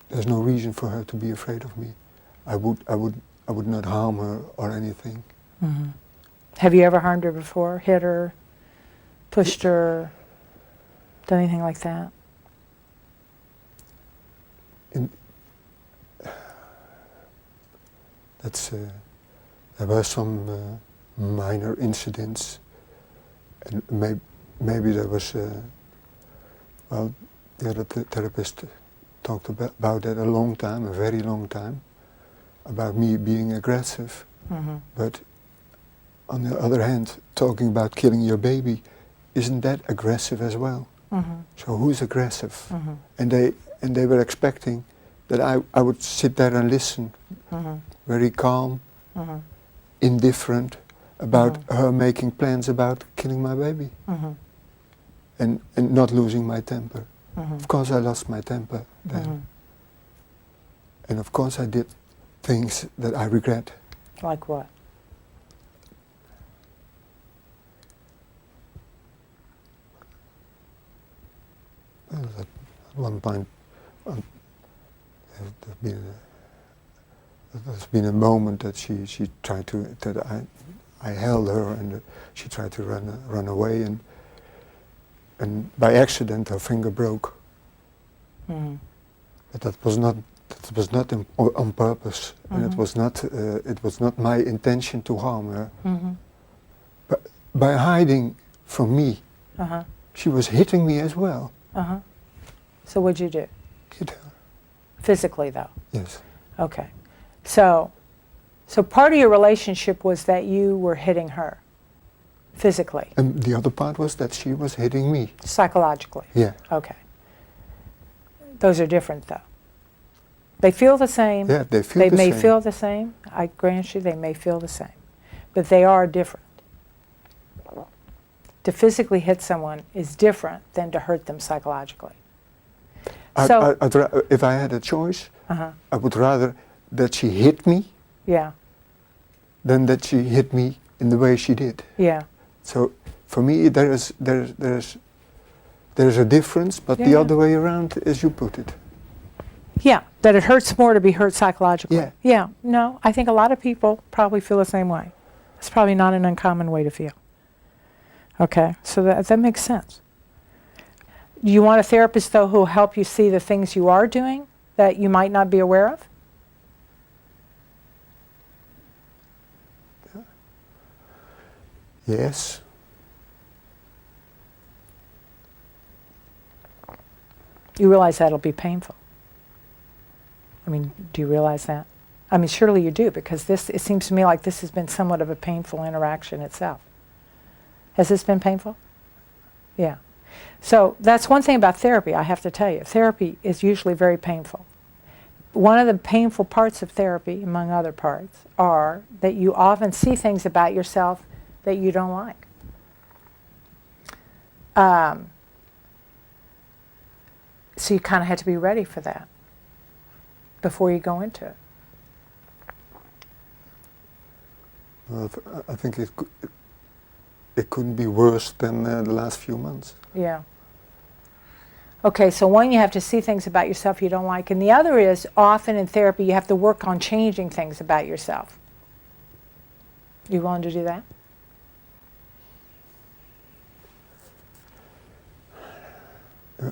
there's no reason for her to be afraid of me. I would not harm her or anything. Mm-hmm. Have you ever harmed her before? Hit her, pushed her, done anything like that? There were some minor incidents, and maybe there was. Well, the other therapist talked about that a long time, a very long time, about me being aggressive. Mm-hmm. But on the other hand, talking about killing your baby, isn't that aggressive as well? Mm-hmm. So who's aggressive? Mm-hmm. And they were expecting that I would sit there and listen, mm-hmm. very calm, mm-hmm. indifferent about mm-hmm. her making plans about killing my baby, mm-hmm. and not losing my temper. Mm-hmm. Of course I lost my temper then. Mm-hmm. And of course I did things that I regret. Like what? Well, at one point, there's been a moment that she tried to, that I held her, and she tried to run away, and by accident her finger broke. Mm-hmm. But that was not on purpose, mm-hmm. and it was not my intention to harm her. Mm-hmm. But by hiding from me, uh-huh. she was hitting me as well. Uh-huh. So what'd you do? Hit her. Physically, though? Yes. Okay. So part of your relationship was that you were hitting her physically. And the other part was that she was hitting me. Psychologically? Yeah. Okay. Those are different, though. They feel the same. Yeah, they feel the same. They may feel the same. I grant you, they may feel the same. But they are different. To physically hit someone is different than to hurt them psychologically. If I had a choice, uh-huh. I would rather that she hit me, yeah. than that she hit me in the way she did. Yeah. So for me, there's a difference, but the other way around, as you put it. Yeah, that it hurts more to be hurt psychologically. Yeah. Yeah. No, I think a lot of people probably feel the same way. It's probably not an uncommon way to feel. Okay, so that makes sense. You want a therapist, though, who will help you see the things you are doing that you might not be aware of? Yes. You realize that'll be painful. I mean, do you realize that? I mean, surely you do, because it seems to me like this has been somewhat of a painful interaction itself. Has this been painful? Yeah. So that's one thing about therapy, I have to tell you. Therapy is usually very painful. One of the painful parts of therapy, among other parts, are that you often see things about yourself that you don't like. So you kind of have to be ready for that before you go into it. Well, I think it couldn't be worse than the last few months. Yeah. Okay, so one, you have to see things about yourself you don't like, and the other is, often in therapy, you have to work on changing things about yourself. You willing to do that?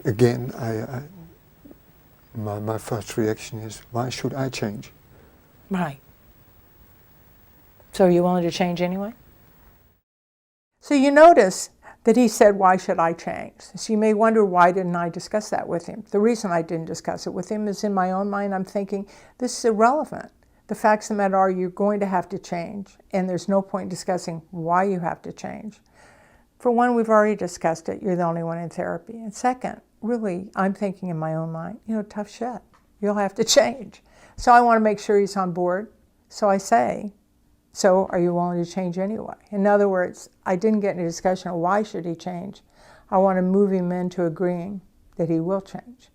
Again, my first reaction is, why should I change? Right. So are you willing to change anyway? So you notice that he said, why should I change? So you may wonder, why didn't I discuss that with him? The reason I didn't discuss it with him is, in my own mind, I'm thinking, this is irrelevant. The facts of the matter are, you're going to have to change, and there's no point in discussing why you have to change. For one, we've already discussed it. You're the only one in therapy. And second, really, I'm thinking in my own mind, tough shit. You'll have to change. So I want to make sure he's on board. So I say, so are you willing to change anyway? In other words, I didn't get into a discussion of why should he change. I want to move him into agreeing that he will change.